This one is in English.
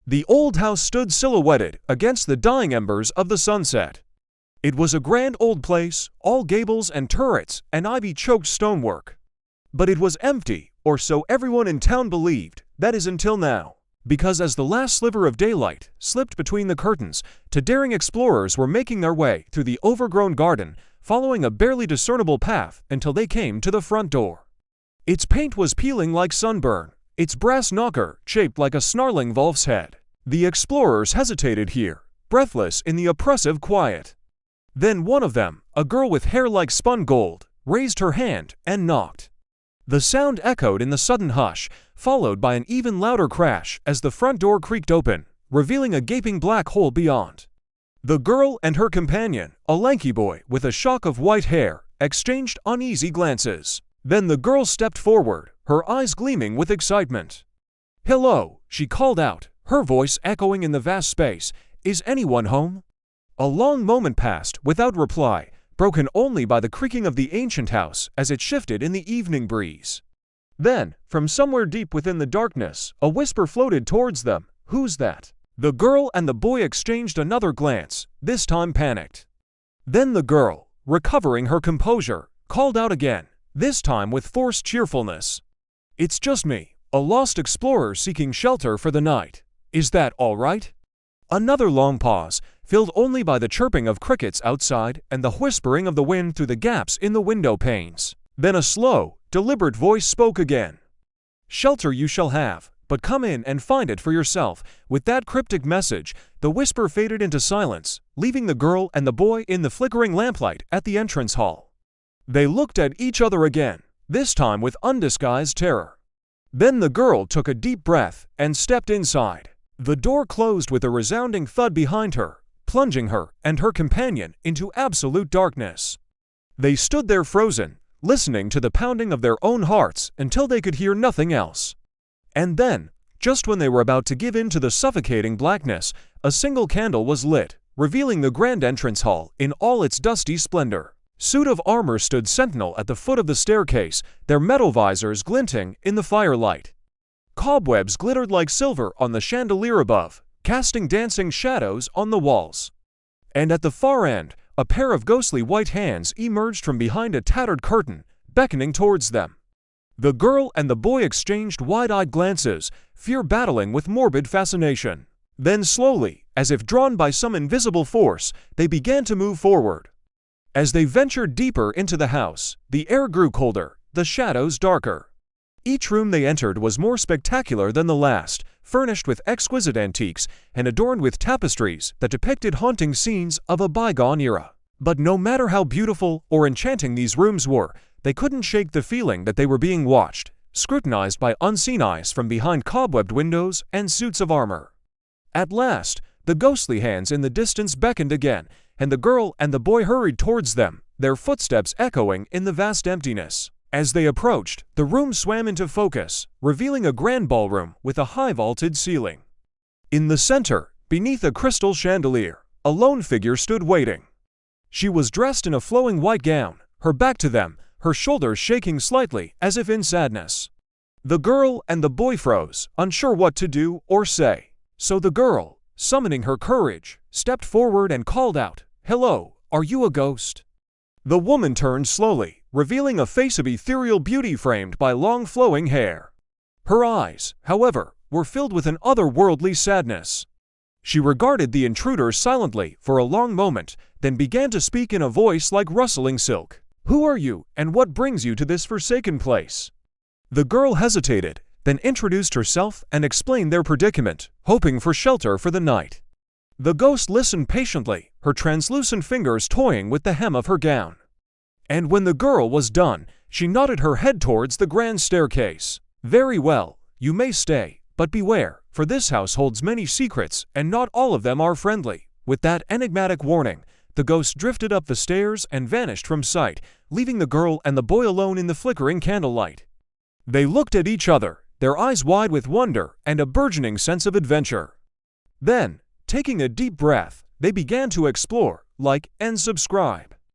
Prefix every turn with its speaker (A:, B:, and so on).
A: The old house stood silhouetted against the dying embers of the sunset. It was a grand old place, all gables and turrets and ivy-choked stonework. But it was empty, or so everyone in town believed, that is until now. Because as the last sliver of daylight slipped between the curtains, two daring explorers were making their way through the overgrown garden, following a barely discernible path until they came to the front door. Its paint was peeling like sunburn, its brass knocker shaped like a snarling wolf's head. The explorers hesitated here, breathless in the oppressive quiet. Then one of them, a girl with hair like spun gold, raised her hand and knocked. The sound echoed in the sudden hush, followed by an even louder crash as the front door creaked open, revealing a gaping black hole beyond. The girl and her companion, a lanky boy with a shock of white hair, exchanged uneasy glances. Then the girl stepped forward, her eyes gleaming with excitement. "Hello," she called out, her voice echoing in the vast space. "Is anyone home?" A long moment passed without reply, broken only by the creaking of the ancient house as it shifted in the evening breeze. Then, from somewhere deep within the darkness, a whisper floated towards them. "Who's that?" The girl and the boy exchanged another glance, this time panicked. Then the girl, recovering her composure, called out again, this time with forced cheerfulness. "It's just me, a lost explorer seeking shelter for the night. Is that all right?" Another long pause, filled only by the chirping of crickets outside and the whispering of the wind through the gaps in the window panes. Then a slow, deliberate voice spoke again. "Shelter you shall have, but come in and find it for yourself." With that cryptic message, the whisper faded into silence, leaving the girl and the boy in the flickering lamplight at the entrance hall. They looked at each other again, this time with undisguised terror. Then the girl took a deep breath and stepped inside. The door closed with a resounding thud behind her, plunging her and her companion into absolute darkness. They stood there frozen, listening to the pounding of their own hearts until they could hear nothing else. And then, just when they were about to give in to the suffocating blackness, a single candle was lit, revealing the grand entrance hall in all its dusty splendor. Suit of armor stood sentinel at the foot of the staircase, their metal visors glinting in the firelight. Cobwebs glittered like silver on the chandelier above, casting dancing shadows on the walls. And at the far end, a pair of ghostly white hands emerged from behind a tattered curtain, beckoning towards them. The girl and the boy exchanged wide-eyed glances, fear battling with morbid fascination. Then slowly, as if drawn by some invisible force, they began to move forward. As they ventured deeper into the house, the air grew colder, the shadows darker. Each room they entered was more spectacular than the last, furnished with exquisite antiques and adorned with tapestries that depicted haunting scenes of a bygone era. But no matter how beautiful or enchanting these rooms were, they couldn't shake the feeling that they were being watched, scrutinized by unseen eyes from behind cobwebbed windows and suits of armor. At last, the ghostly hands in the distance beckoned again, and the girl and the boy hurried towards them, their footsteps echoing in the vast emptiness. As they approached, the room swam into focus, revealing a grand ballroom with a high-vaulted ceiling. In the center, beneath a crystal chandelier, a lone figure stood waiting. She was dressed in a flowing white gown, her back to them, her shoulders shaking slightly as if in sadness. The girl and the boy froze, unsure what to do or say. So the girl, summoning her courage, stepped forward and called out, "Hello, are you a ghost?" The woman turned slowly, revealing a face of ethereal beauty framed by long flowing hair. Her eyes, however, were filled with an otherworldly sadness. She regarded the intruder silently for a long moment, then began to speak in a voice like rustling silk. "Who are you, and what brings you to this forsaken place?" The girl hesitated, then introduced herself and explained their predicament, hoping for shelter for the night. The ghost listened patiently, her translucent fingers toying with the hem of her gown. And when the girl was done, she nodded her head towards the grand staircase. "Very well, you may stay, but beware, for this house holds many secrets, and not all of them are friendly." With that enigmatic warning, the ghost drifted up the stairs and vanished from sight, leaving the girl and the boy alone in the flickering candlelight. They looked at each other, their eyes wide with wonder and a burgeoning sense of adventure. Then, taking a deep breath, they began to explore, like, and subscribe.